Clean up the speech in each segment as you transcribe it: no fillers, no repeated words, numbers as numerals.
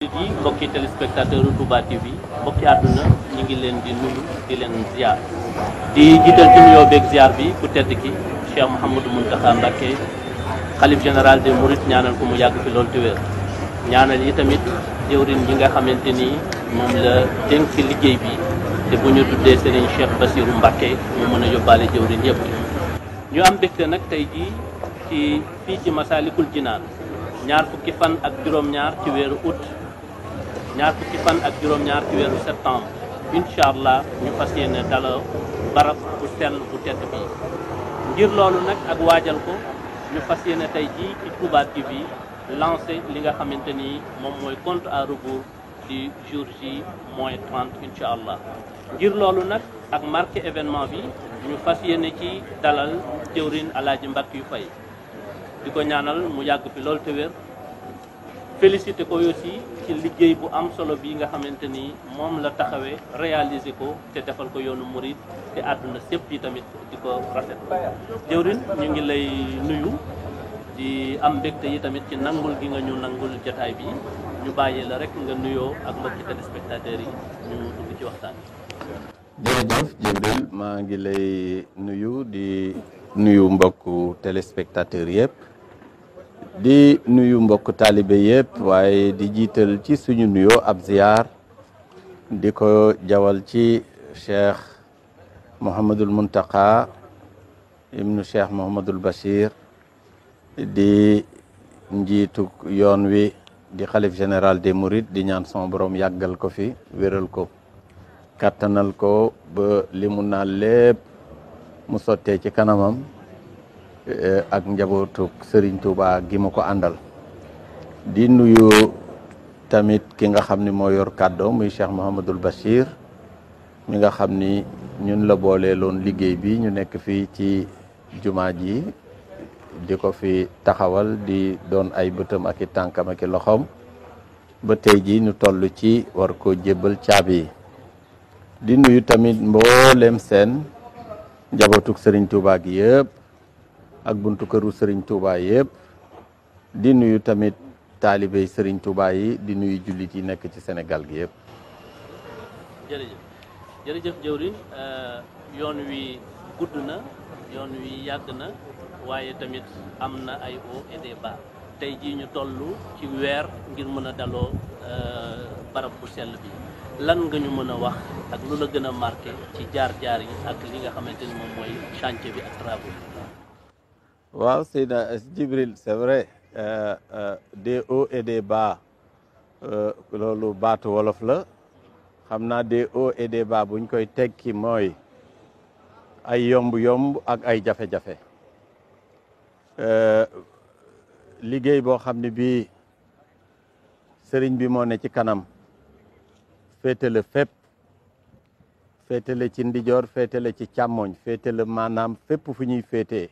yi mbokki téléspectateur Touba TV mbokki àdduna ñu ngi leen di nuyu di leen ziar di jiital ci nuyoo beeg ziar bi ku tedd ki Cheikh Mouhamadou Mountakha Mbacké xalif général des Mourides ñaanal ko mu yàgg fi loolu te wér ñaanal yi tamit jëwrin yi nga xamante ni moom la dénk liggéey bi te bu ñu tuddee Serigne Cheikh Bassirou Mbacké mu mën a yóbbaale jëwrin yëpp ñu am mbégte nag tey jii ci fii ci Massalikul Jinaan ñaar fukki fan ak juróom-ñaar ci weeru août ñaar fukki fan ak juróom-ñaar ci weeru septembre incha allah ñu fas yéene dalal barab bu sell bu tedd bi ngir loolu nag ak waajal ko ñu fas yéene tey jii ci Touba TV lancé li nga xamante ni moom mooy compte à rebours du jour J moins 30 incha allah ngir loolu nag ak marqué événement bi ñu fas yéene ci dalal jëwrin Alaaji Mbàkke yu fay di ko ñaanal mu yàgg fi loolu te wér félicité ko aussi ci liggéey bu am solo bi nga xamante ni moom la taxawee réaliser ko te defal ko yoonu murid te àdduna sépp yi tamit di ko rafet jëwrin ñu ngi lay nuyu di am mbégte yi tamit ci nangul gi nga ñu nangul jotaay bi ñu bàyyi la rek nga nuyoo ak mbokki téléspectateurs yi ñu dugg ci waxtaan bi. jërëjëf Jibril maa ngi lay nuyu di nuyu mbokku téléspectateurs yëpp di nuyu mbokk taalibe yëpp waaye di jiital ci suñu nuyoo ab ziar di ko jawal ci cheikh Mouhamadul Mountakha ibnu cheikh Mouhamadul Bachir di njiitu yoon wi di xalif général des Mourides di ñaan son borom yàggal ko fi wéral ko kattanal ko ba li mu naan lépp mu sottee ci kanamam ak njabootu Serigne Touba gi ma ko àndal di nuyu tamit ki nga xam ni moo yor kàddoo muy Cheikh Mouhamadul Bachir mi nga xam ni ñun la boolee loon liggéey bi ñu nekk fii ci jumaa ji di ko fi taxawal di doon ay bëtam ak i tànkam ak i loxoom ba tey ji ñu toll ci war ko jébbal caabi yi di nuyu tamit mboolem seen njabootuk Serigne Touba gi yëpp ak buntu këru Serigne Touba yëpp di nuyu tamit taalibey Serigne Touba yi di nuyu jullit yi nekk ci Sénégal gi yëpp. jërëjëf jërëjëf jëwriñ yoon wi gudd na yoon wi yàgg na waaye tamit am na ay hauts et des bas tey jii ñu toll ci weer ngir mën a daloo barab bu sell bi lan nga ñu mën a wax ak lu la gën a marqué ci jaar-jaar yi ak li nga xamante ni moom mooy chantier bi ak travaux yi. waaw Seydina Djibril c'est vrai des hauts et des bas loolu baatu wolof la xam naa des hauts et des bas buñ koy tekki mooy ay yomb-yomb ak ay jafe-jafe liggéey boo xam ne bii sëriñ bi moo ne ci kanam féetale fépp féetale ci ndijoor féetale ci càmmoñ féetale maanaam fépp fu ñuy féetee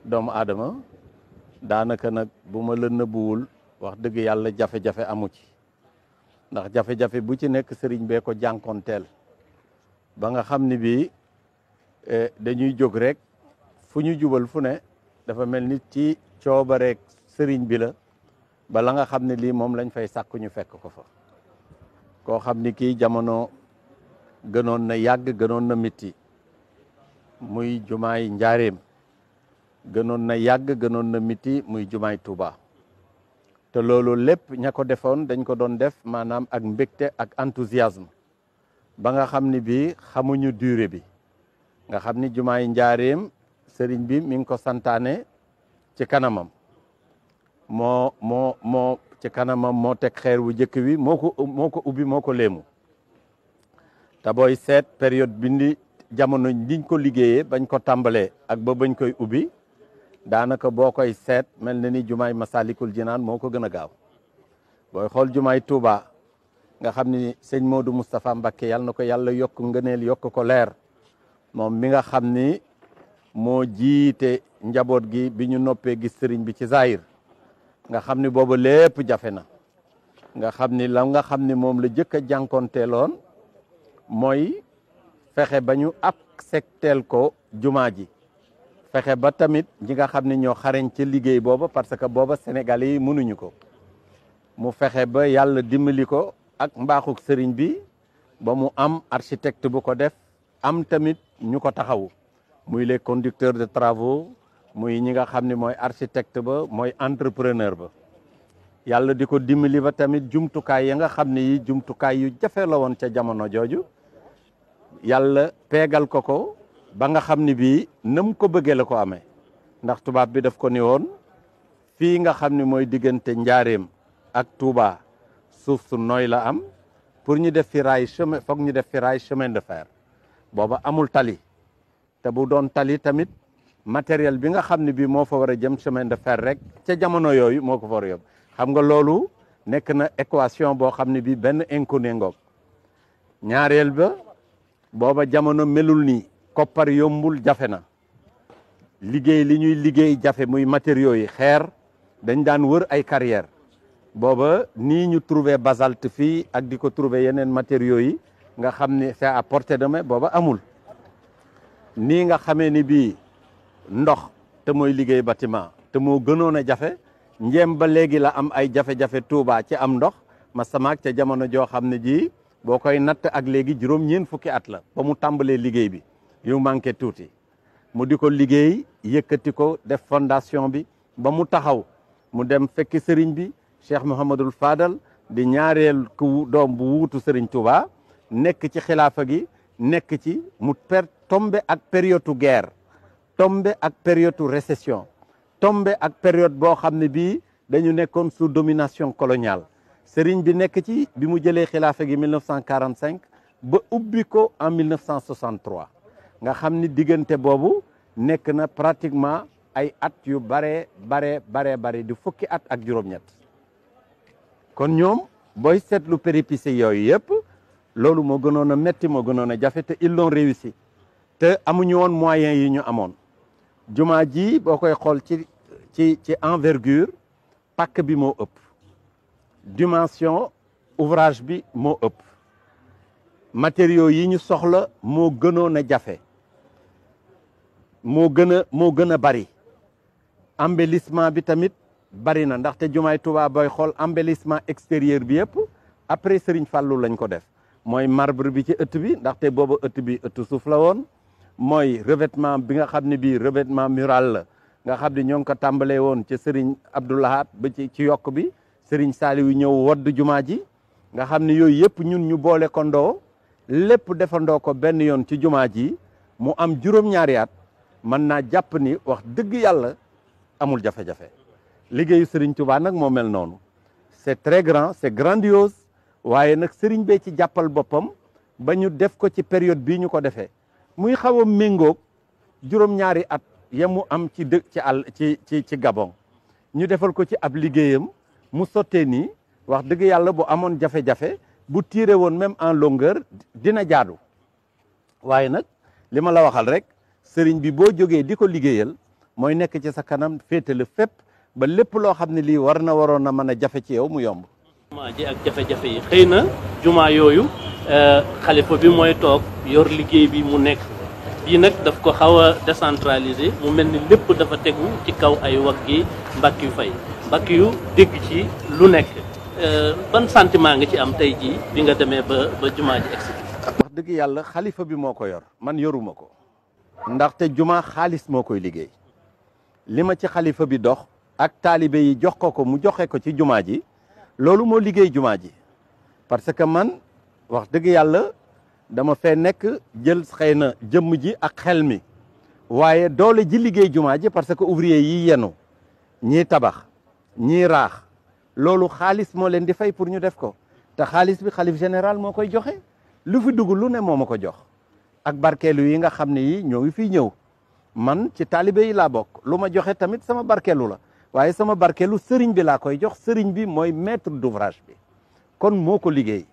doomu aadama daanaka nag bu ma la nëbbuwul wax dëgg yàlla jafe-jafe amu ci ndax jafe-jafe bu ci nekk sëriñ bee ko jànkoonteel ba nga xam ni bii dañuy jóg rek fu ñu jubal fu ne dafa mel ni ci coobareek sëriñ bi la ba la nga xam ne lii moom lañ fay sàkku ñu fekk ko fa koo xam ni kii jamono gënoon na yàgg gënoon na mitti muy jumaay njaareem gënoon na yàgg gënoon na miti muy jumaay Touba te loolu lépp ña ko defoon dañ ko doon def maanaam ak mbégte ak enthousiasme ba nga xam ni bii xamuñu durée bi nga xam ni jumaay njaareem sëriñ bi mi ngi ko santaane ci kanamam moo ci kanamam moo teg xeer wu njëkk wi moo ko ubbi moo ko léemu te booy seet période bindi jamono liñ ko liggéeyee bañ ko tàmbalee ak ba bañ koy ubbi daanaka boo koy seet mel na ni jumaay Masalikul Jinaan moo ko gën a gaaw booy xool jumaay Touba nga xam ni sëñ Modou Moustapha Mbacké yàlla na ko yàlla yokk ngëneel yokk ko leer moom mi nga xam ni moo jiite njaboot gi bi ñu noppee gis sëriñ bi ci Zahir nga xam ni booba lépp jafe na nga xam ni la nga xam ni moom la jëkk a jànkoonteeloon mooy fexe ba ñu accepteel ko jumaa ji fexe ba tamit ñi nga xam ne ñoo xarañ ca liggéey booba parce que booba Sénégalais yi mënuñu ko mu fexe ba yàlla dimbali ko ak mbaaxuk sëriñ bi ba mu am architecte bu ko def am tamit ñu ko taxawu muy les conducteurs de travaux muy ñi nga xam ne mooy architecte ba mooy entrepreneur ba yàlla di ko dimbali ba tamit jumtukaay ya nga xam ne yi jumtukaay yu jafe la woon ca jamono jooju yàlla peegal ko ba nga xam ne bii nam ko bëggee la ko amee ndax tubaab bi daf ko ni woon fii nga xam ne mooy diggante Njaareem ak Touba suuf su nooy la am pour ñu def fi raay chemin foog ñu def fi raay chemin de fer booba amul tali te bu doon tali tamit matériel bi nga xam ne bii moo fa war a jëm chemin de fer rek ca jamono yooyu moo ko fa war a yóbbu xam nga loolu nekk na équation boo xam ne bii benn inconnu ngoog ñaareel ba booba jamono melul nii koppar yombul jafe na liggéey li ñuy liggéey jafe muy matériaux yi xeer dañ daan wër ay carrière booba nii ñu trouvé basalte fii ak di ko trouvé yeneen matériaux yi nga xam ne c'est à portée de main booba amul nii nga xamee ni bii ndox te mooy liggéey bâtiment te moo gënoon a jafe njéem ba léegi la am ay jafe-jafe Touba ci am ndox ma samaak ca jamono joo xam ne ji boo koy natt ak léegi juróom-ñeent fukki at la ba mu tàmbalee liggéey bi yu manqué tuuti mu di ko liggéey yëkkati ko def fondation bi ba mu taxaw mu dem fekki sëriñ bi Cheikh Mouhamadul Fadal di ñaareel ku doom bu wuutu sëriñ Touba nekk ci xilaafa gi nekk ci mu tombe ak période guerre tombe ak période récession tombe ak période boo xam ne bii dañu nekkoon sous domination coloniale sëriñ bi nekk ci bi mu jëlee xilaafa gi 1945 ba ubbi ko en 1963 nga xam ni diggante boobu nekk na pratiquement ay at yu bare di fukki at ak juróom-ñett kon ñoom booy seetlu péripéties yooyu yëpp loolu moo gënoon a metti moo gënoon a jafe te ils l'ont réussi te amuñu woon moyens yi ñu amoon jumaa ji boo koy xool ci envergure pàkk bi moo ëpp dimension ouvrage bi moo ëpp matériaux yi ñu soxla moo gënoon a jafe moo gën a bari embellissement bi tamit bari na ndaxte jumaay Tuubaa booy xool embellissement extérieur bi yëpp après Serigne Fallou lañ ko def mooy marbre bi ci ëtt bi ndaxte booba ëtt bi ëtt suuf la woon mooy revêtement bi nga xam ne bii revêtement mural la nga xam ne ñoo ngi ko tàmbalee woon ci Serigne Abdou Lahad ba ci yokk bi Serigne Saliou ñëw wodd jumaa ji nga xam ne yooyu yëpp ñun ñu boole ko ndoo lépp defandoo ko benn yoon ci jumaa ji mu am juróom-ñaari at mën naa jàpp ni wax dëgg yàlla amul jafe-jafe liggéeyu Serigne Touba nag moo mel noonu c'est très grand c'est grandiose waaye nag Serigne bee ci jàppal boppam ba ñu def ko ci période bii ñu ko defee muy xaw a méngoog juróom-ñaari at ya mu am ci ci Gabon ñu defal ko ci ab liggéeyam mu sottee nii wax dëgg yàlla bu amoon jafe-jafe bu tiré woon même en longueur dina jaadu waaye nag li ma la waxal rek sëriñ bi boo jógee di ko liggéeyal mooy nekk ci sa kanam féetale fépp ba lépp loo xam ne lii waroon na mën a jafe ci yow mu yomb. jumaa ji ak jafe-jafe yi xëy na jumaa yooyu xalifa bi mooy toog yor liggéey bi mu nekk bii nag daf ko xaw a décentraliser mu mel ni lépp dafa tegu ci kaw ay waggi Mbàkke yu fay Mbàkke yu dégg ci lu nekk ban sentiment nga ci am tey jii bi nga demee ba jumaa ji egsi. wax dëgg yàlla xalifa bi moo ko yor man yoruma ko ndaxte jumaa xaalis moo koy liggéey li ma ci xalifa bi dox ak taalibe yi jox ko mu joxe ko ci jumaa ji loolu moo liggéey jumaa ji parce que man wax dëgg yàlla dama fee nekk jël xëy na jëmm ji ak xel mi waaye doole ji liggéey jumaa ji parce que ouvrier yi yenu ñii tabax ñii raax loolu xaalis moo leen di fay pour ñu def ko te xaalis bi xalif général moo koy joxe lu fi dugg lu ne moo ma ko jox ak barkeelu yi nga xam ne yi ñoo ngi fiy ñëw man ci taalibe yi laa bokk lu ma joxe tamit sama barkeelu la waaye sama barkeelu sëriñ bi laa koy jox sëriñ bi mooy maître d'ouvrage bi kon moo ko liggéey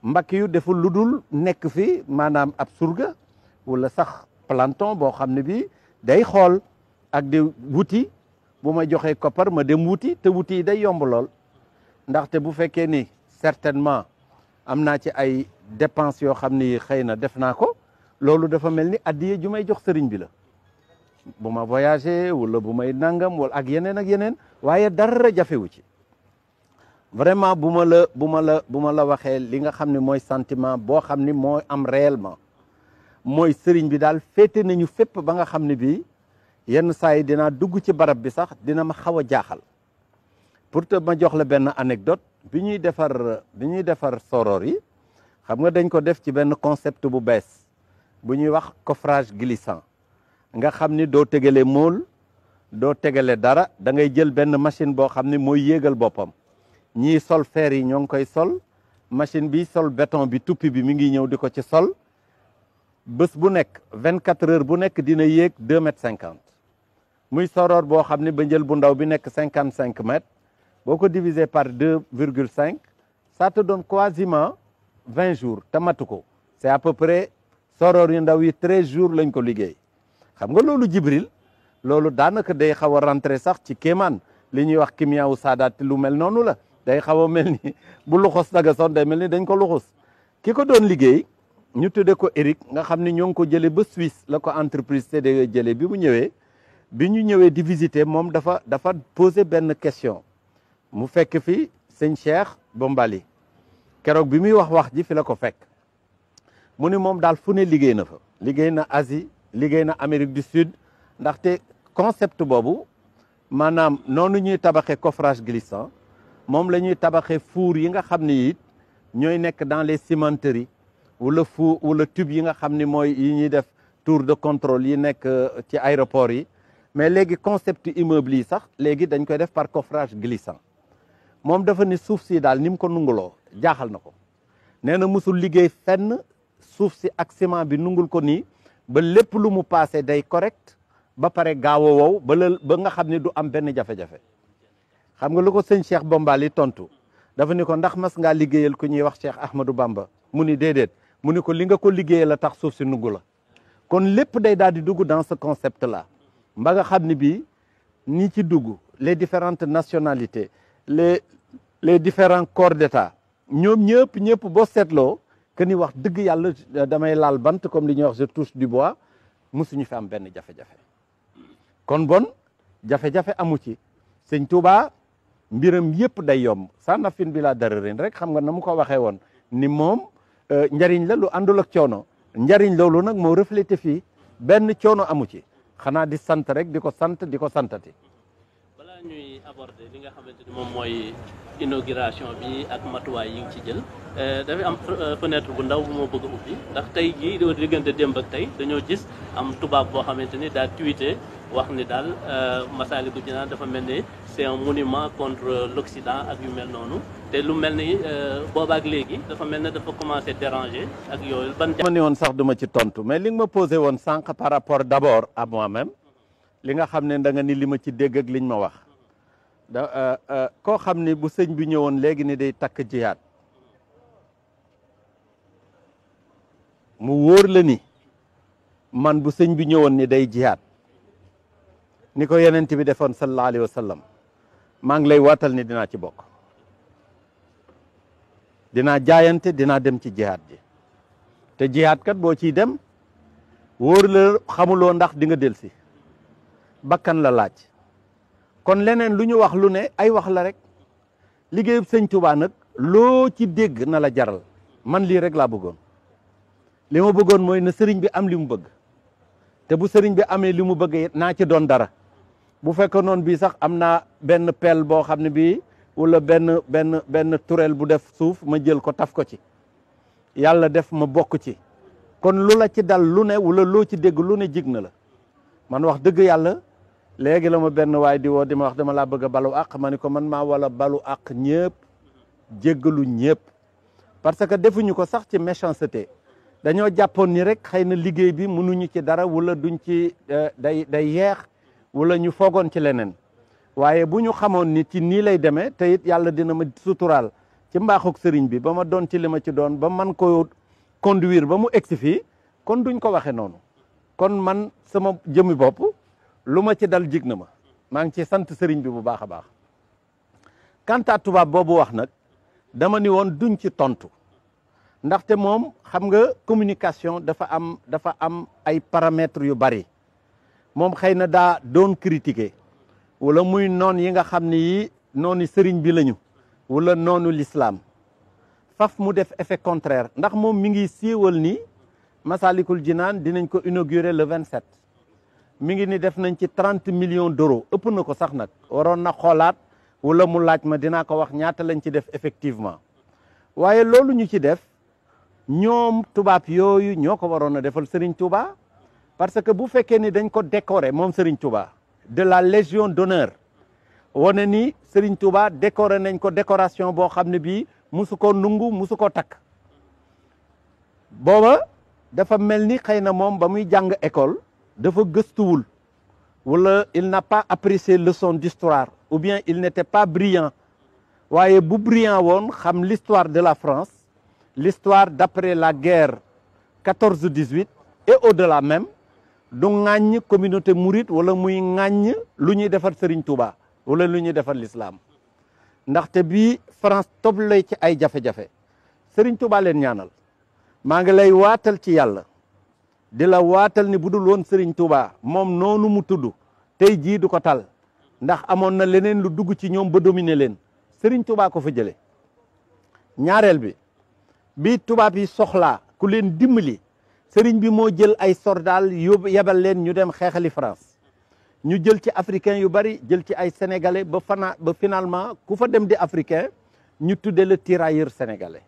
Mbàkke yu deful lu dul nekk fi maanaam ab surga wala sax planton boo xam ne bi day xool ak di wuti bu ma joxee koppar ma dem wuti te wuti yi day yomb lool ndaxte bu fekkee ni certainement am naa ci ay dépenses yoo xam ni xëy na def naa ko loolu dafa mel ni addiye ju may jox sëriñ bi la bu ma voyagé wala bu may nangam wala ak yeneen waaye dara jafewu ci vraiment bu ma la waxee li nga xam ne mooy sentiment boo xam ni moo am réellement mooy sëriñ bi daal féete nañu fépp ba nga xam ne bii yenn saa yi dinaa dugg ci barab bi sax dina ma xaw a jaaxal. pour te ma jox la benn anecdote bi ñuy defar soror yi xam nga dañ ko def ci benn concept bu bees bu ñuy wax coffrage glissant nga xam ni doo tegale mool doo tegale dara da ngay jël benn machine boo xam ni mooy yéegal boppam ñii sol fer yi ñoo ngi koy sol machine bi sol béton bi tuppi bi mi ngi ñëw di ko ci sol bés bu nekk 24 heures bu nekk dina yéeg 2 mètres 50 muy soror boo xam ni ba njël bu ndaw bi nekk 55 mètres boo ko diviser par 2,5 ça te donne quasiment 20 jours te matu ko c'est à peu près soror yu ndaw yi 13 jours lañ ko liggéey xam nga loolu Jibril loolu daanaka day xaw a rentrer sax ci kéemaan li ñuy wax kimiyaawu saadaat lu mel noonu la day xaw a mel ni bu luxus daga son day mel ni dañ ko luxus ki ko doon liggéey ñu tudde ko Eric nga xam ne ñoo ngi ko jëlee ba Suisse la ko entreprise CDE jëlee bi ñu ñëwee di visiter moom dafa poser benn question mu fekk fi sëñ Cheikh Bombali keroog bi muy wax ji fi la ko fekk mu ni moom daal fu ne liggéey na fa liggéey na Asie liggéey na Amérique du Sud ndaxte concept boobu maanaam noonu ñuy tabaxee coffrage glissant moom la ñuy tabaxee four yi nga xam ni it ñooy nekk dans les cimenteries wala four wala tube yi nga xam ni mooy yi ñuy def tour de contrôle yi nekk ci aéroport yi mais léegi concept immeuble yi sax léegi dañ koy def par coffrage glissant moom dafa ni suuf si daal ni mu ko nunguloo jaaxal na ko nee na musul liggéey fenn suuf si ak ciment bi nungul ko nii ba lépp lu mu passé day correct ba pare gaaw a wow ba nga xam ne du am benn jafe-jafe xam nga lu ko sëñ Cheikh Bombali tontu dafa ni ko ndax mas ngaa liggéeyal ku ñuy wax Cheikh Ahmadou Bamba mu ni déedéet mu ni ko li nga ko liggéeyal la tax suuf si nungu la kon lépp day daal di dugg dans ce concept là mba nga xam ne bii ñi ci dugg les différentes nationalités les différents corps d'état ñoom ñëpp boo seetloo que ni wax dëgg yàlla damay laal bant comme li ñuy wax je touche du bois musuñu fi am benn jafe-jafe kon bon jafe-jafe amu ci sëñ Touba mbiram yëpp day yomb sànnafin bi laa dara ren rek xam nga na mu ko waxee woon ni moom njariñ la lu àndul ak coono njariñ loolu nag moo reflété fii benn coono amu ci xanaa di sant rek di ko santati. balaa ñuy aborder li nga xamante ni moom mooy inauguration bi ak matuwaay yi ngi ci jël dafay am fenêtre bu ndaw bu ma bëgg a ubbi ndax tey jii diggante démb ak tey dañoo gis am tubaab boo xamante ni daa tweeté wax ni daal Massalikul Jinaan dafa mel ni c'est un monument contre l'Occident ak yu mel noonu te lu mel ni boobaak léegi dafa mel ne dafa commencé déranger ak yooyu ban. ma ne woon sax duma ci tontu mais li nga ma posé woon sànq par rapport d'abord à moi-même li nga xam ne da nga ni li ma ci dégg ak liñ ma wax koo xam ni bu sëñ bi ñëwoon léegi ni day takk jihaad mu wóor la ni man bu sëñ bi ñëwoon ni day jihaad ni ko yonent bi defoon sallallahu alayhi wa sallam maa ngi lay waatal ni dinaa ci bokk dinaa jaayante dinaa dem ci jihaad ji te jihaad kat boo ciy dem wóor la xamuloo ndax di nga delsi bakkan la laaj kon leneen lu ñu wax lu ne ay wax la rek liggéeyub sëñ Tuubaa nag loo ci dégg na la jaral man lii rek laa bëggoon li ma bëggoon mooy na sëriñ bi am li mu bëgg te bu sëriñ bi amee li mu bëgg naa ci doon dara bu fekkee noonu bii sax am naa benn pelle boo xam ne bii wala benn turel bu def suuf ma jël ko taf ko ci yàlla def ma bokk ci kon lu la ci dal lu ne wala loo ci dégg lu ne jig na la man wax dëgg yàlla léegi la ma benn waay di woo di ma wax dama laa bëgg a balu àq ma ni ko man maa wala balu àq ñëpp jéggalu ñëpp parce que defuñu ko sax ci méchanceté dañoo jàppoon ni rek xëy na liggéey bi mënuñu ci dara wala duñ ci day yeex wala ñu foogoon ci leneen waaye bu ñu xamoon ni ci nii lay demee te it yàlla dina ma suturaal ci mbaaxuk sëriñ bi ba ma doon ci li ma ci doon ba man ko conduire ba mu egsi fii kon duñ ko waxe noonu kon man sama jëmmi bopp lu ma ci dal jig na ma maa ngi ci sant sëriñ bi bu baax a baax quant à tubaab boobu wax nag dama ni woon duñ ci tontu ndaxte moom xam nga communication dafa am ay paramètres yu bari moom xëy na daa doon critiquer wala muy noon yi nga xam ne yi noonu sëriñ bi lañu wala noonu l'islam faf mu def effet contraire ndax moom mi ngi siiwal ni Massalikul Jinaan dinañ ko inaugurer le 27 mi ngi ni def nañ ci 30 millions d'euros ëpp na ko sax nag waroon na xoolaat wala mu laaj ma dinaa ko wax ñaata lañ ci def effectivement waaye loolu ñu ci def ñoom tubaab yooyu ñoo ko waroon a defal Serigne Touba parce que bu fekkee ni dañ ko décorer moom Serigne Touba de la Légion d'honneur wane ni Serigne Touba décorer nañ ko décoration boo xam ne bii musu ko nungu musu ko takk booba dafa mel ni xëy na moom ba muy jàng école dafa gëstuwul wala il n'a pas apprécié leçon d'histoire ou bien il n'était pas brillant waaye bu brillant woon xam l'histoire de la France l'histoire d'après la guerre 14-18 et au-delà même du ŋàññ communauté mouride wala muy ŋàññ lu ñuy defar Serigne Touba wala lu ñuy defar l'islam ndaxte bii France toble ci ay jafe-jafe Serigne Touba leen ñaanal maa ngi lay waatal ci yàlla di la waatal ni bu dul woon Serigne Touba moom noonu mu tudd tey jii du ko tal ndax amoon na leneen lu dugg ci ñoom ba dominer leen Serigne Touba ko fa jële ñaareel bi tubaab yi soxlaa ku leen dimbali Serigne bi moo jël ay soldats yebal leen ñu dem xeexali France ñu jël ci africain yu bari jël ci ay sénégalais ba finalement ku fa dem di africain ñu tudde le tirailleur sénégalais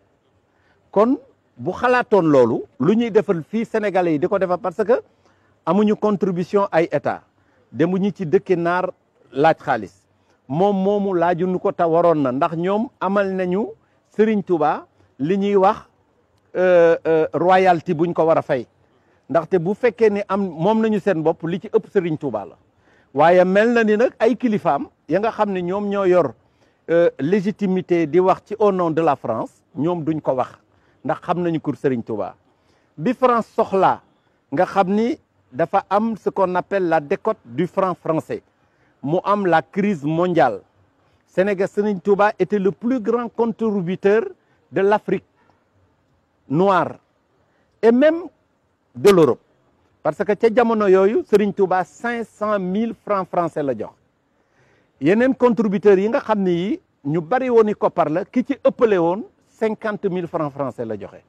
kon bu xalaatoon loolu lu ñuy defal fii sénégalais yi di ko defal parce que amuñu contribution ay état demuñu ci dëkki naar laaj xaalis moom moomu laajuñu ko te waroon na ndax ñoom amal nañu Serigne Touba li ñuy wax royalty buñ ko war a fay ndaxte bu fekkee ni moom nañu seen bopp li ci ëpp Serigne Touba la waaye mel na ni nag ay kilifaam ya nga xam ne ñoom ñoo yor légitimité di wax ci au nom de la France ñoom duñ ko wax ndax xam nañu kur Serigne Touba bi France soxlaa nga xam ni dafa am ce qu'on appelle la décote du franc français mu am la crise mondiale Sénégal Serigne Touba était le plus grand contributeur de l'Afrique noire et même de l'Europe parce que ca jamono yooyu Serigne Touba 500 000 francs français la jox yeneen contributeurs yi nga xam ne yi ñu bari woon i koppar la ki ci ëppale woon 50 000 francs français la joxe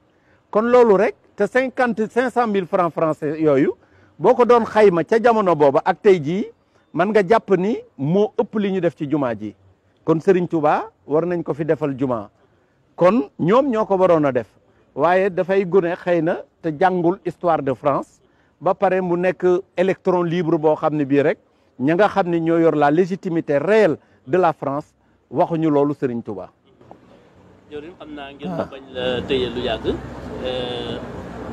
kon loolu rek te 500 000 francs français yooyu boo ko doon xayma ca jamono booba ak tey jii man nga jàpp ni moo ëpp li ñu def ci jumaa ji kon Serigne Touba war nañ ko fi defal jumaa kon ñoom ñoo ko waroon a def waaye dafay gune xëy na te jàngul histoire de France ba pare mu nekk électron libre boo xam ne bii rek ña nga xam ne ñoo yor la légitimité réelle de la France waxuñu loolu Serigne Touba. jërëjëf xam naa ngir ma bañ la tëye lu yàgg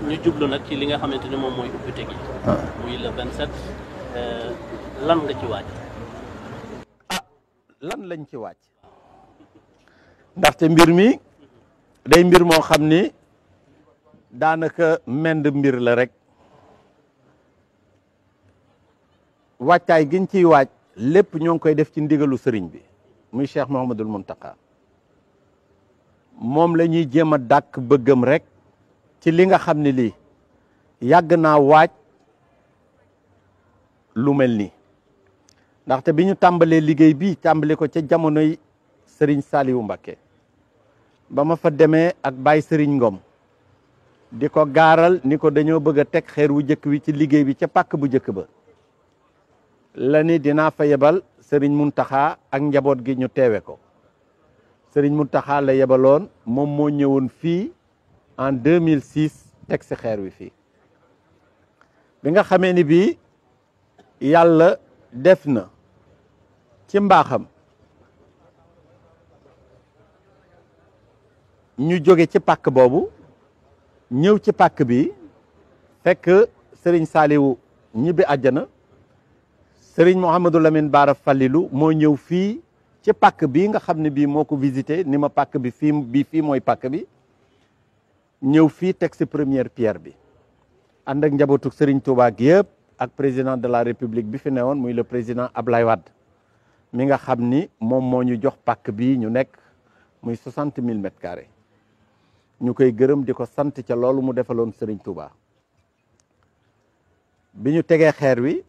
ñu jublu nag ci li nga xamante ni moom mooy ubbite gi. muy le 27 lan nga ci waaj. lan lañ ci waaj ndaxte mbir mi day mbir moo xam ni daanaka mend mbir la rek wàccaay giñ ciy waaj lépp ñoo ngi koy def ci ndigalu sëriñ bi muy Cheikh Mouhamadoul Mountakha moom la ñuy jéem a dàkk bëggam rek ci li nga xam ne lii yàgg naa waaj lu mel nii ndaxte bi ñu tàmbalee liggéey bi tàmbale ko ca jamonoy Serigne Saliou Mbacké ba ma fa demee ak Baye Serigne Ngom di ko gaaral ni ko dañoo bëgg a teg xeer wu jëkk wi ci liggéey bi ca pàkk bu jëkk ba la ni dinaa fa yebal Serigne Mountakha ak njaboot gi ñu teewe ko Serigne Mountakha la yebaloon moom moo ñëwoon fii en 2006 teg si xeer wi fii bi nga xamee ni bii yàlla def na ci mbaaxam ñu jóge ci pàkk boobu ñëw ci pàkk bi fekk Serigne Saliou ñibbi àjjana Serigne Mouhamadou Lamine Bara Fallilou moo ñëw fii ci pàkk bi nga xam ne bii moo ko visité ni ma pàkk bi fii mooy pàkk bi ñëw fii teg si première pierre bi ànd ak njabootu Serigne Touba gi yëpp ak président de la République bi fi newoon muy le président Ablaye Wade mi nga xam ni moom moo ñu jox pàkk bi ñu nekk muy 60 000 mètres carrés ñu koy gërëm di ko sant ca loolu mu defaloon Serigne Touba bi ñu tegee xeer wi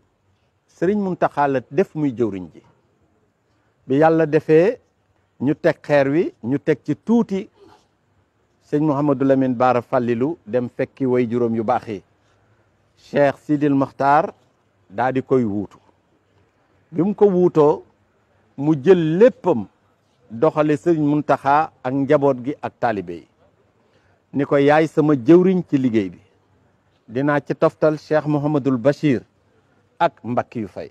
Serigne Mountakha la def muy jëwriñ ji bi yàlla defee ñu teg xeer wi ñu teg ci tuuti sëñ Mouhamadou Lamine Bara Fallilu dem fekki way juróom yu baax yi Cheikh Sidil Mokhtar daa di koy wuutu bi mu ko wuutoo mu jël léppam doxale sëñ Muntaxa ak njaboot gi ak taalibe yi ni ko yaay sama jëwriñ ci liggéey bi dinaa ci toftal Cheikh Mouhamadul Bachir ak mbakki yu fay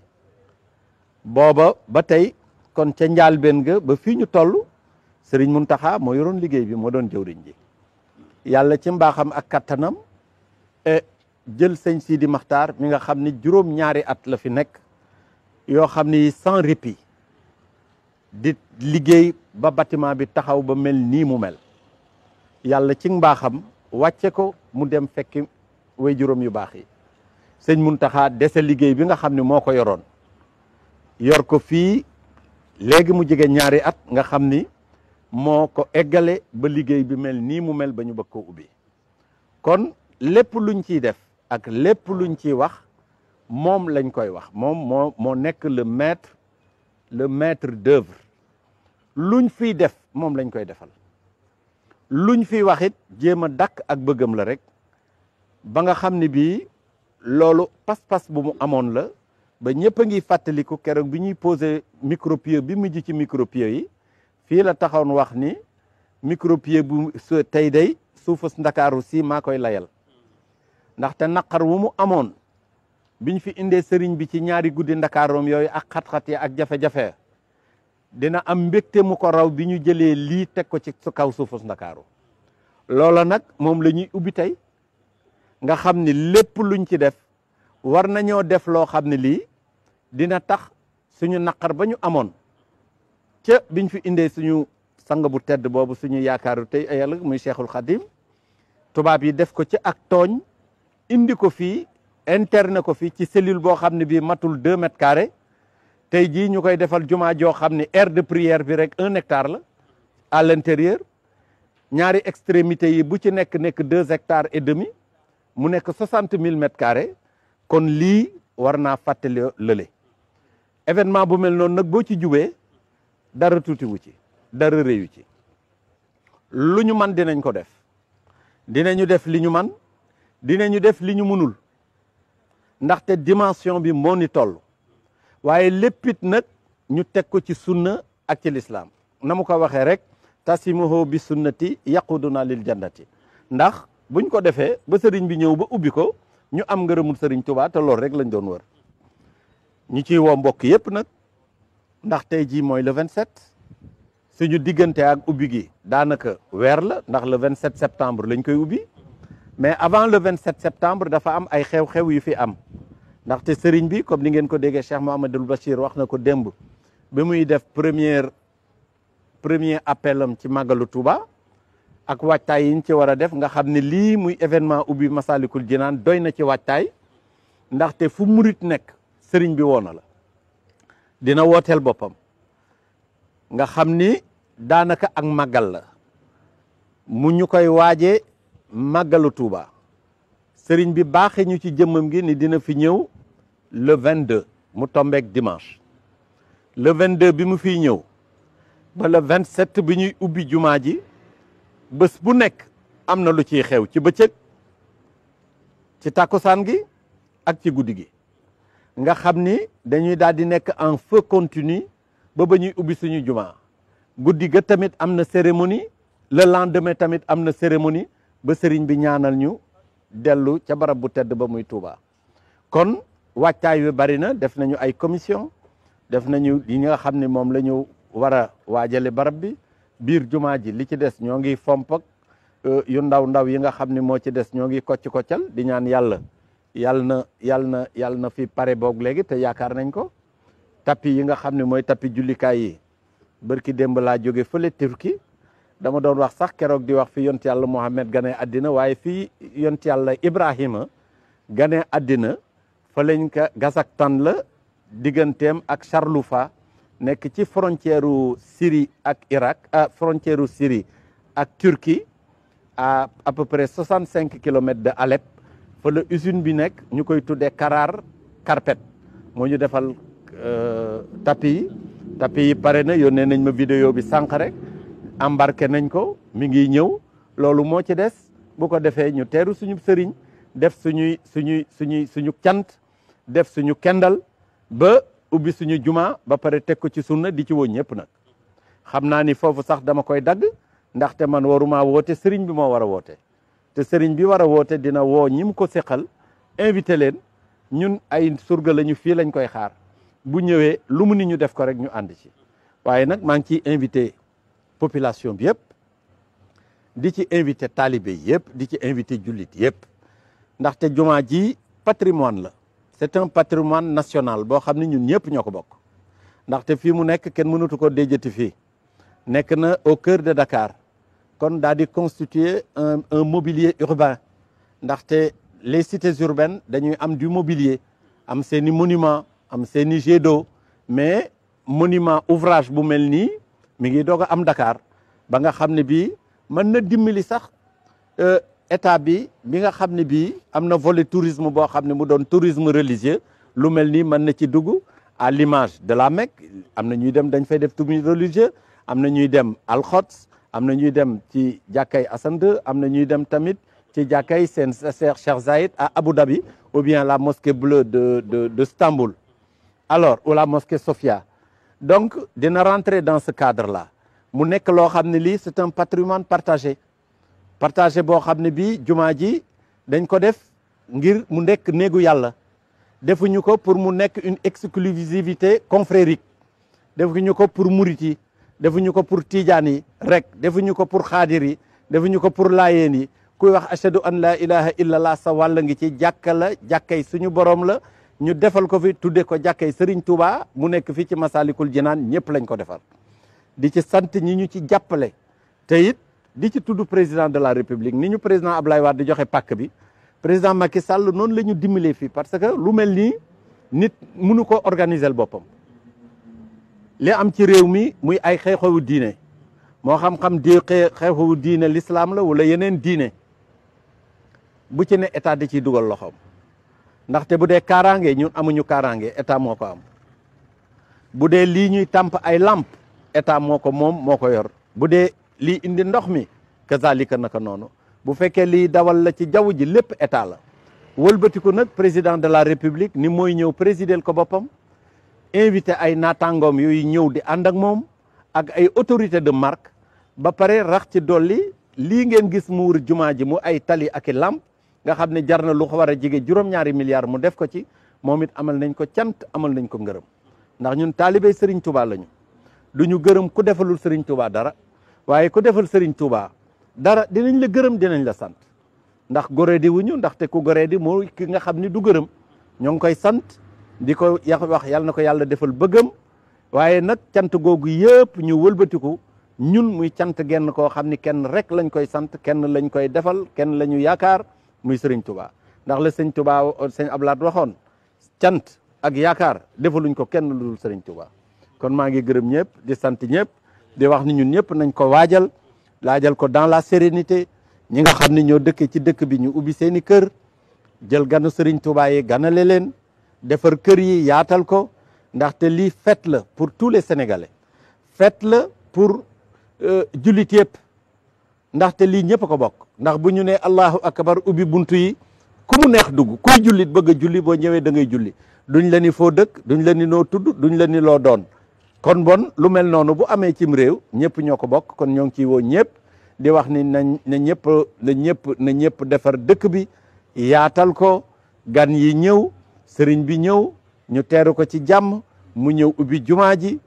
booba ba tey kon ca njaalbeen ga ba fii ñu toll sëriñ Muntaxa moo yoroon liggéey bi moo doon jëwriñ ji yàlla ci mbaaxam ak kattanam jël sëñ Sidi Maxtaar mi nga xam ni juróom-ñaari at la fi nekk yoo xam ni sans répit di liggéey ba bâtiment bi taxaw ba mel nii mu mel yàlla ci mbaaxam wàcce ko mu dem fekki way juróom yu baax yi sëñ Muntaxa dese liggéey bi nga xam ne moo ko yoroon yor ko fii léegi mu jege ñaari at nga xam ni moo ko eggale ba liggéey bi mel nii mu mel ba ñu bëgg ko ubbi kon lépp luñ ciy def ak lépp luñ ciy wax moom lañ koy wax moom moo nekk le maître d'œuvre luñ fiy def moom lañ koy defal luñ fiy wax it jéem a dakk ak bëggam la rek ba nga xam ni bii loolu pas-pas bu mu amoon la ba ñëpp a ngi fàttaliku keroog bi ñuy posé micropieux bi mujj ci micropieux yi fii la taxawoon wax ni micropieux bu tey day suufus ndakaaru si maa koy layal ndaxte naqar wu mu amoon biñ fi indee sëriñ bi ci ñaari guddi ndakaaroom yooyu ak xat-xat yi ak jafe-jafe dina am mbégte mu ko raw bi ñu jëlee lii teg ko ci su kaw suufus ndakaaru loola nag moom la ñuy ubbi tey nga xam ni lépp luñ ci def war nañoo def loo xam ne lii dina tax suñu naqar ba ñu amoon ca biñ fi indee suñu sang bu tedd boobu suñu yaakaaru tey ayal muy Cheikhul Khadim tubaab yi def ko ci ak tooñ indi ko fii interne ko fii ci cellule boo xam ne bii matul 2 mètres carrés tey jii ñu koy defal jumaa joo xam ne aire de prière bi rek 1 hectare la à l'intérieur ñaari extrémité yi bu ci nekk 2 hectares et demi mu nekk 60 000 mètres carrés kon lii war naa fàttali lële événement bu mel noonu nag boo ci jubee dara tuuti wu ci dara réyu ci lu ñu man dinañ ko def dinañu def li ñu man dinañu def li ñu munul ndaxte dimension bi moo ni toll waaye léppit nag ñu teg ko ci sunna ak ci lislaam na mu ko waxee rek tasimuhu bi sunnati yaquduna lil jannati ndax buñ ko defee ba sëriñ bi ñëw ba ubbi ko ñu am ngërëmul sëriñ Tuubaa te loolu rek lañ doon wër ñu ciy woo mbokk yépp nag ndax tey jii mooy le 27 suñu diggante ak ubbi gi daanaka weer la ndax le 27 septembre lañ koy ubbi mais avant le 27 septembre dafa am ay xew-xew yu fi am ndaxte sëriñ bi comme ni ngeen ko déggee Cheikh Mouhamadoul Bachir wax na ko démb bi muy def premier appel am ci màggalu Touba ak waajtaay yi ñu ci war a def nga xam ne lii muy événement ubbi Masalikul Jinaan doy na ci waajtaay ndaxte fu murit nekk sëriñ bi woona la dina wooteel boppam nga xam ni daanaka ak màggal la mu ñu koy waajee màggalu Touba sëriñ bi baaxee ñu ci jëmmam gi ni dina fi ñëw le 22 mu tombeek dimanche le 22 bi mu fiy ñëw ba le 27 bi ñuy ubbi jumaa ji bés bu nekk am na lu ciy xew ci bëccëg ci takkusaan gi ak ci guddi gi nga xam ni dañuy daal di nekk en feu continu ba ñuy ubbi suñu jumaa guddi ga tamit am na cérémonie le lendemain tamit am na cérémonie ba sëriñ bi ñaanal ñu dellu ca barab bu tedd ba muy Touba kon wàccaay wi bari na def nañu ay commission def nañu yi nga xam ne moom la ñu war a waajale barab bi biir jumaa ji li ci des ñoo ngi fomp ak yu ndaw yi nga xam ne moo ci des ñoo ngi koccal di ñaan yàlla na fi pare boog léegi te yaakaar nañ ko tapis yi nga xam ne mooy tapis jullikaay yi bërki démb laa jóge fële Turquie dama doon wax sax keroog di wax fi yont yàlla Muhammad gane àddina waaye fii yont yàlla Ibrahima gane àddina fa lañ ko Kazakhstan la digganteem ak Charloufa nekk ci frontière u Syrie ak Irak frontière u Syrie ak Turquie à peu près 65 kilomètres de Alep fa la usine bi nekk ñu koy tuddee Karar Carpet moo ñu defal tapis yi tapis yi pare na yónnee nañ ma vidéo bi sànq rek embarqué nañ ko mi ngi ñëw loolu moo ci des bu ko defee ñu teeru suñu sëriñ def suñu cant def suñu kendal ba ubbi suñu juma ba pare teg ko ci sunna di ci woo ñëpp nag xam naa ni foofu sax dama koy dagg ndaxte man waruma woote sëriñ bi moo war a woote te sëriñ bi war a woote dina woo ñi mu ko seqal invité leen ñun ay surga lañu fii lañ koy xaar bu ñëwee lu mu ni ñu def ko rek ñu ànd ci waaye nag maa ngi ciy invité population bi yëpp di ci invité talibé yëpp di ci invité jullit yëpp ndaxte jumaa ji patrimoine la c'est un patrimoine national boo xam ne ñun ñëpp ñoo ko bokk ndaxte fii mu nekk kenn mënatu ko déjati fii nekk na au cœur de Dakar kon daal di constituer un mobilier urbain ndaxte les cités urbaines dañuy am du mobilier am seeni monument am seeni jet d'eau mais monument ouvrage bu mel nii mi ngi doog a am Dakar ba nga xam ne bii mën na dimbali sax état bi nga xam ne bii am na volet tourisme boo xam ne mu doon tourisme religieux lu mel nii mën na ci dugg à l'image de la Mecque am na ñuy dem dañ fay def tourisme religieux am na ñuy dem Al-Quds am na ñuy dem ci jàkkay Hassan II am na ñuy dem tamit ci jàkkay seen Cheikh Zayed à Abu Dhabi ou bien la mosquée bleue de Istanbul alors ou la mosquée Sophia donc dina rentrer dans ce cadre là mu nekk loo xam ne lii c'est un patrimoine partagé boo xam ne bii jumaa ji dañ ko def ngir mu nekk néegu yàlla defuñu ko pour mu nekk une exclusivité confrérique defuñu ko pour murit yi defuñu ko pour tijaan yi rek defuñu ko pour xaadir yi defuñu ko pour laayeen yi kuy wax ashhadu an la ilaha illallah sa wàll ngi ci jàkka la jàkkay suñu borom la ñu defal ko fi tudde ko jàkkay Serigne Touba mu nekk fii ci Masalikul Jinaan ñëpp lañ ko defal di ci sant ñi ñu ci jàppale te it di ci tudd président de la république ni ñu président Ablaye Wade di joxe pàkk bi président Macky Sall noonu la ñu dimbalee fii parce que lu mel nii nit mënu ko organiser boppam li am ci réew mi muy ay xew-xewu diine moo xam-xam di xew-xewu diine l'islam la wala yeneen diine bu ci ne état di ciy dugal loxoom ndaxte bu dee kaaraange ñun amuñu kaaraange état moo ko am bu dee lii ñuy tàmp ay lamp état moo ko moom moo ko yor bu dee lii indi ndox mi kazalika naka noonu bu fekkee lii dawal la ci jaww ji lépp état la wëlbatiku nag président de la république ni mooy ñëw présider ko boppam invité ay naataangoom yooyu ñëw di ànd ak moom ak ay autorité de marque ba pare rax ci dolli lii ngeen gis mu wër jumaa ji mu ay tali ak i lamp nga xam ne jar na lu ko war a jege juróom-ñaari milliards mu def ko ci moom it amal nañ ko cant amal nañ ko ngërëm ndax ñun taalibey Serigne Touba lañu du ñu gërëm ku defalul Serigne Touba dara waaye ku defal Serigne Touba dara dinañ la gërëm dinañ la sant ndax goree di wuñu ndaxte ku goree di moo ki nga xam ni du gërëm ñoo ngi koy sant di ko wax yàlla na ko yàlla defal bëggam waaye nag cant googu yëpp ñu wëlbatiku ñun muy cant genn koo xam ni kenn rek lañ koy sant kenn lañ koy defal kenn la ñu yaakaar muy Serigne Touba ndax la sëñ Touba sëñ Ablaat waxoon cant ak yaakaar defaluñ ko kenn lu dul Serigne Touba kon maa ngi gërëm ñëpp di sant ñëpp di wax ni ñun ñëpp nañ ko laajal ko dans la sérénité ñi nga xam ne ñoo dëkk ci dëkk bi ñu ubbi seeni kër jël ganu Serigne Touba yi ganale leen defar kër yi yaatal ko ndaxte lii fête la pour tous les Sénégalais fête la pour jullit yëpp ndaxte lii ñëpp ko bokk ndax bu ñu ne allahu akbar ubbi buntu yi ku mu neex dugg kuy jullit bëgg a julli boo ñëwee da ngay julli duñ la ni foo dëkk duñ la ni noo tudd duñ la ni loo doon kon bon lu mel noonu bu amee cim réew ñëpp ñoo ko bokk kon ñoo ngi ciy woo ñëpp di wax ni na ñëpp defar dëkk bi yaatal ko gan yi ñëw sëriñ bi ñëw ñu teeru ko ci jàmm mu ñëw ubbi jumaa ji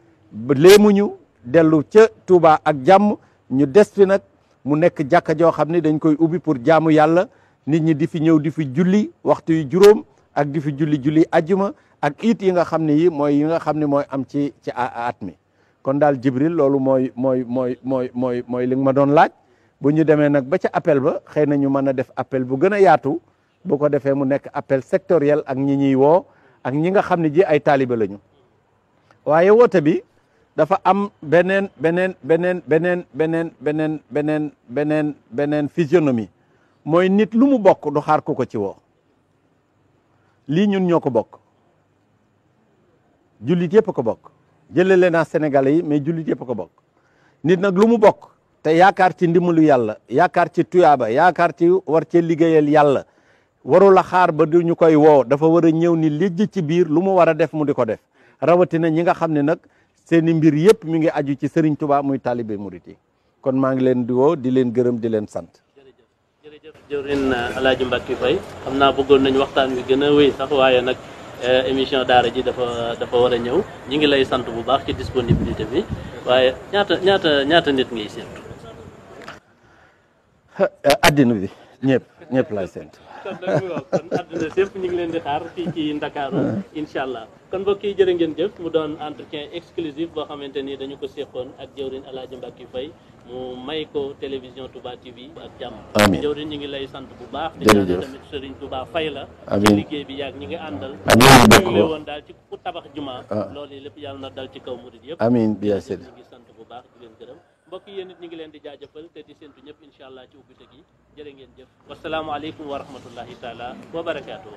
léemuñu dellu ca Touba ak jàmm ñu des fi nag mu nekk jàkka joo xam ne dañ koy ubbi pour jaamu yàlla nit ñi di fi ñëw di fi julli waxtu yu juróom ak di fi julli ajjuma ak it yi nga xam ne yi mooy mooy am ci at mi kon daal Jibril loolu mooy li nga ma doon laaj bu ñu demee nag ba ca appel ba xëy na ñu mën a def appel bu gën a yaatu bu ko defee mu nekk appel sectoriel ak ñi ñuy woo ak ñi nga xam ne ji ay taalibe lañu waaye woote bi dafa am beneen physionomie mooy nit lu mu bokk du xaar ku ko ci woo lii ñun ñoo ko bokk jullit yëpp ko bokk jëlale naa Sénégalais yi mais jullit yëpp ko bokk nit nag lu mu bokk te yaakaar ci ndimbalu yàlla yaakaar ci tuyaaba yaakaar ci war cee liggéeyal yàlla warul a xaar ba du ñu koy woo dafa war a ñëw ni lijj ci biir lu mu war a def mu di ko def rawatina ñi nga xam ne nag seeni mbir yëpp mi ngi aju ci Serigne Touba muy taalibe murit yi kon maa ngi leen di woo di leen gërëm di leen sant. jërëjëf jëwriñ Alaaji Mbacke Faye xam naa bëggoon nañu waxtaan wi gën a wéy sax waaye nag émission daara ji dafa war a ñëw ñi ngi lay sant bu baax ci disponibilité bi waaye ñaata nit ngay séentu. addina bi ñëpp lay séentu. kon àdduna sépp ñu ngi leen di xaar fii ci Ndakaaru incha allah kon mbokk yi jërë ngeen jëf mu doon entretien exclusif boo xamante ni dañu ko séqoon ak jëwriñ Alaaji Mbacke Faye mu may ko télévision Touba TV ak jàmm. amiin jëwriñ ñu ngi lay sant bu baax. jërëjëf di ñaan tamit Serigne Touba fay la. amiin ci liggéey bi yaag ñi ngi àndal. amiin bokk ñu woon daal ci ku tabax juma. loolu yi lépp yàlla na dal ci kaw murid yëpp. amiin bien sûr ñu ngi sant bu baax di leen gërëm mbokk yi yéen it ñu ngi leen di jaajëfal te di séntu ñëpp incha allah ci ubbite gi jërë ngeen jëf wasalaamualeykum wa rahmatullahi taala wa barakaatuhu